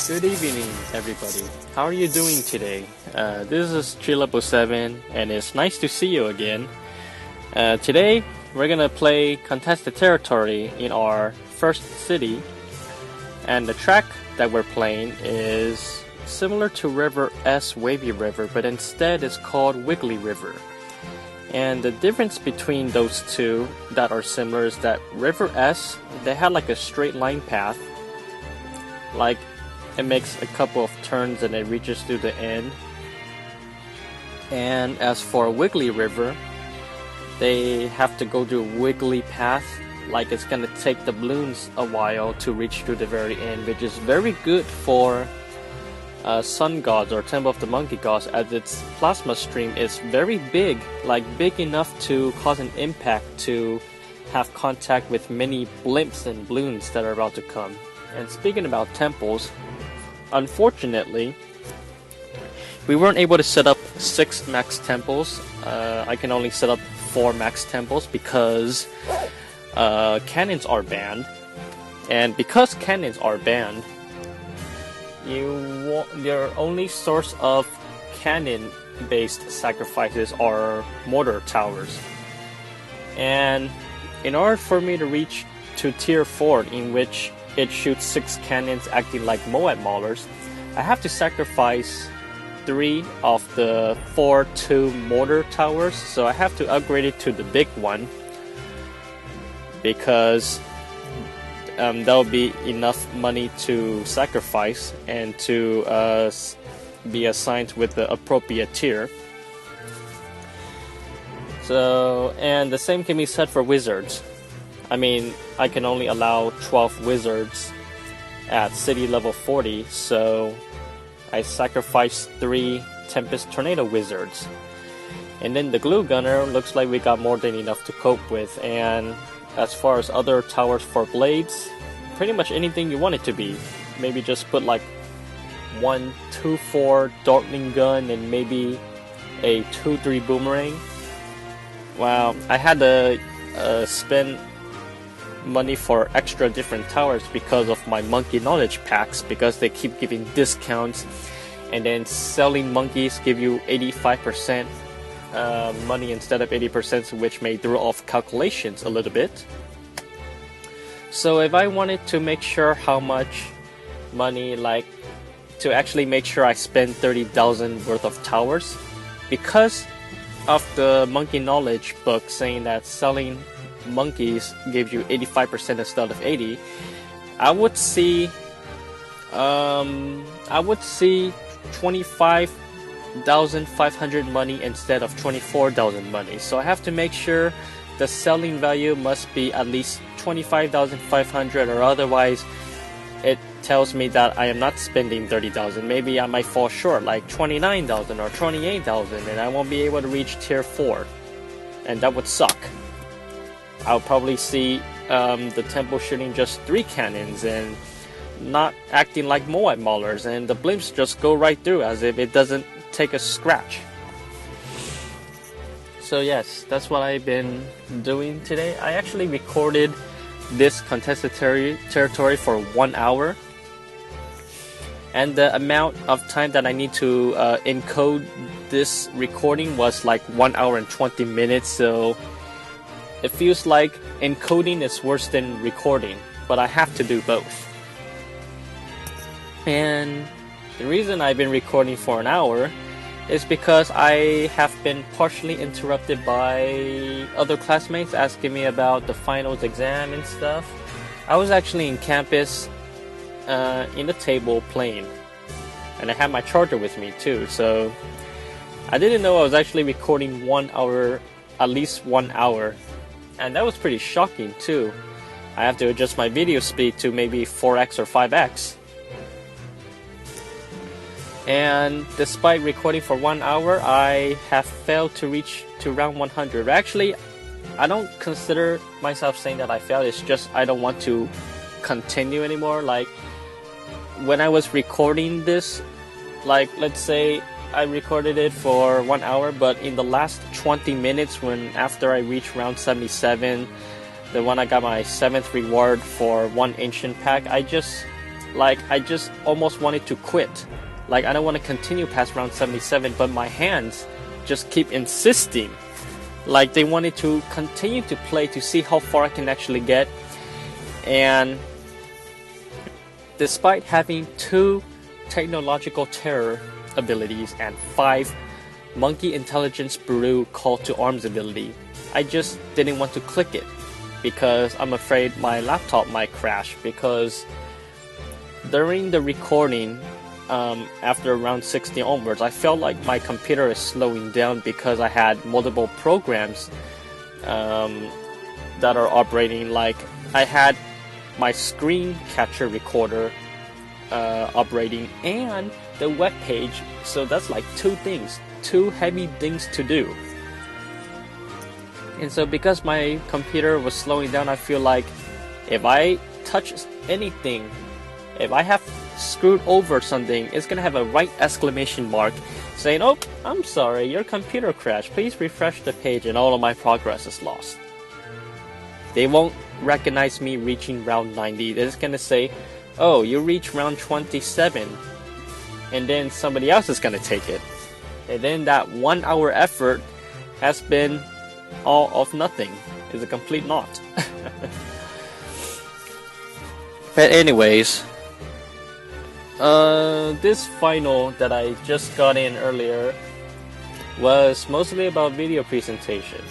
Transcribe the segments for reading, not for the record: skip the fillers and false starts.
Good evening, everybody. How are you doing today? This is Level 7, and it's nice to see you again. Today, we're gonna play Contested Territory in our first city, and the track that we're playing is similar to River S Wavy River, but instead it's called Wiggly River. And the difference between those two that are similar is that River S, they had like a straight line path, like it makes a couple of turns and it reaches to the end. And as for Wiggly River, they have to go through a wiggly path, like it's gonna take the Bloons a while to reach to the very end, which is very good for sun gods or temple of the monkey gods, as its plasma stream is very big, like big enough to cause an impact to have contact with many blimps and Bloons that are about to come. And speaking about temples, unfortunately, we weren't able to set up 6 max temples. I can only set up 4 max temples because cannons are banned. And because cannons are banned, your only source of cannon-based sacrifices are mortar towers. And in order for me to reach to tier 4, in which it shoots 6 cannons acting like Moab Maulers, I have to sacrifice 3 of the 4-2 mortar towers, so I have to upgrade it to the big one, because that'll be enough money to sacrifice and to be assigned with the appropriate tier. So, and the same can be said for wizards. I mean, I can only allow 12 wizards at city level 40, so I sacrificed 3 Tempest Tornado wizards. And then the glue gunner looks like we got more than enough to cope with. And as far as other towers for blades, pretty much anything you want it to be. Maybe just put like 1 2-4 dartling gun and maybe a 2-3 boomerang. Wow, I had to spend money for extra different towers because of my monkey knowledge packs, because they keep giving discounts, and then selling monkeys give you 85% money instead of 80%, which may throw off calculations a little bit. So if I wanted to make sure how much money, like to actually make sure I spend 30,000 worth of towers, because of the monkey knowledge book saying that selling monkeys gives you 85% instead of 80, I would see 25,500 money instead of 24,000 money. So I have to make sure the selling value must be at least 25,500, or otherwise it tells me that I am not spending 30,000. Maybe I might fall short, like 29,000 or 28,000, and I won't be able to reach tier 4, and that would suck. I'll probably see the temple shooting just 3 cannons and not acting like Moab Maulers, and the blimps just go right through as if it doesn't take a scratch. So yes, that's what I've been doing today. I actually recorded this contested territory for 1 hour, and the amount of time that I need to encode this recording was like 1 hour and 20 minutes, so it feels like encoding is worse than recording, but I have to do both. And the reason I've been recording for an hour is because I have been partially interrupted by other classmates asking me about the finals exam and stuff. I was actually in campus in the table playing, and I had my charger with me too, so I didn't know I was actually recording 1 hour, at least 1 hour. And that was pretty shocking too. I have to adjust my video speed to maybe 4x or 5x. And despite recording for 1 hour, I have failed to reach to round 100. Actually, I don't consider myself saying that I failed. It's just I don't want to continue anymore. Like, when I was recording this, like, let's say I recorded it for 1 hour, but in the last 20 minutes, after I reached round 77, the one I got my 7th reward for 1 ancient pack, I just like I just almost wanted to quit. Like I don't want to continue past round 77, but my hands just keep insisting. Like they wanted to continue to play to see how far I can actually get. And despite having 2 technological terror abilities and 5 monkey intelligence brew call to arms ability, I just didn't want to click it because I'm afraid my laptop might crash. Because during the recording, after round 60 onwards, I felt like my computer is slowing down because I had multiple programs that are operating. Like I had my screen capture recorder operating and the web page, so that's like 2 things, 2 heavy things to do. And so because my computer was slowing down, I feel like if I touch anything, if I have screwed over something, it's gonna have a right exclamation mark saying, "Oh, I'm sorry, your computer crashed. Please refresh the page," and all of my progress is lost. They won't recognize me reaching round 90. They're just gonna say, "Oh, you reached round 27," and then somebody else is gonna take it. And then that 1 hour effort has been all of nothing. It's a complete naught. But anyways, this final that I just got in earlier was mostly about video presentation.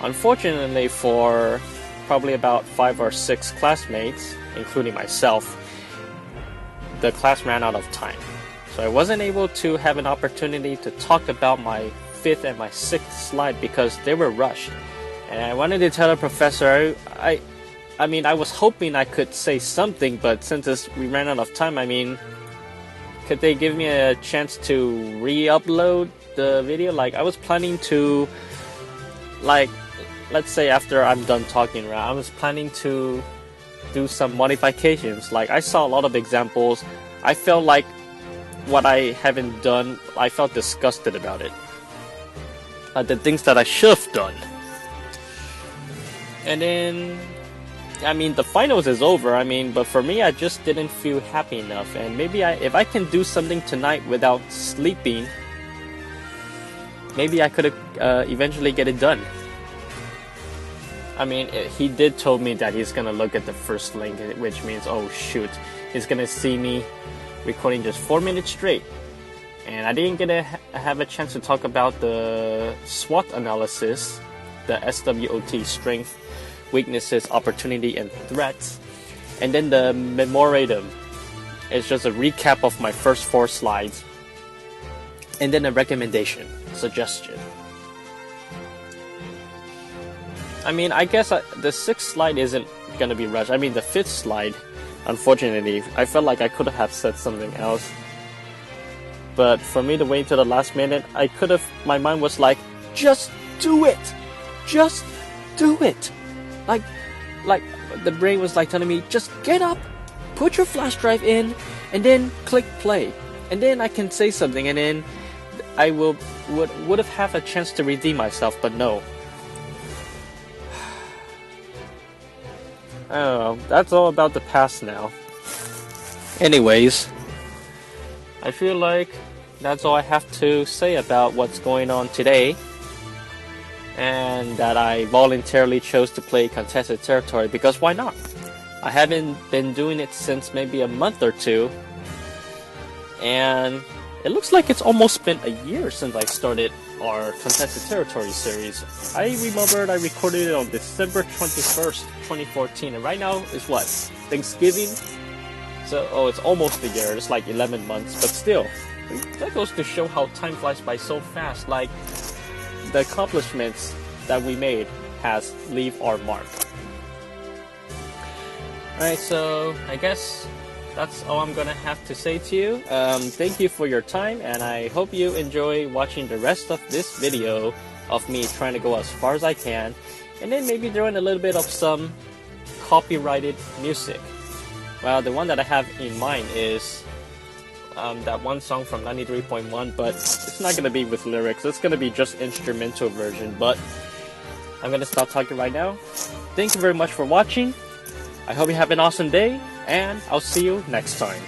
Unfortunately for probably about 5 or 6 classmates, including myself, the class ran out of time. So I wasn't able to have an opportunity to talk about my 5th and my 6th slide because they were rushed. And I wanted to tell the professor, I mean, I was hoping I could say something, but since we ran out of time, I mean, could they give me a chance to re-upload the video? Like, I was planning to, like, let's say after I'm done talking, right, I was planning to do some modifications. Like, I saw a lot of examples. I felt like what I haven't done, I felt disgusted about it. The things that I should have done. And then, I mean, the finals is over, I mean, but for me, I just didn't feel happy enough. And maybe if I can do something tonight without sleeping, maybe I could eventually get it done. I mean, he did told me that he's gonna look at the first link, which means, oh shoot, he's gonna see me recording just 4 minutes straight. And I didn't get to have a chance to talk about the SWOT analysis, the SWOT, strength, weaknesses, opportunity, and threats. And then the memorandum is just a recap of my first 4 slides. And then a recommendation, suggestion. I mean, I guess the 6th slide isn't gonna be rushed. I mean, the 5th slide, unfortunately, I felt like I could have said something else. But for me to wait till the last minute, my mind was like, just do it! Just do it! Like the brain was like telling me, just get up, put your flash drive in, and then click play. And then I can say something, and then I would have had a chance to redeem myself, but no. I don't know, that's all about the past now. Anyways, I feel like that's all I have to say about what's going on today. And that I voluntarily chose to play contested territory because why not? I haven't been doing it since maybe a month or 2. And it looks like it's almost been a year since I started our contested territory series. I remembered I recorded it on December 21st, 2014. And right now is what? Thanksgiving? So, it's almost a year. It's like 11 months. But still, that goes to show how time flies by so fast. Like, the accomplishments that we made has leave our mark. Alright, so I guess that's all I'm gonna have to say to you. Thank you for your time, and I hope you enjoy watching the rest of this video of me trying to go as far as I can, and then maybe throw in a little bit of some copyrighted music. Well, the one that I have in mind is that one song from 93.1, but it's not going to be with lyrics. It's going to be just instrumental version, but I'm going to stop talking right now. Thank you very much for watching. I hope you have an awesome day, and I'll see you next time.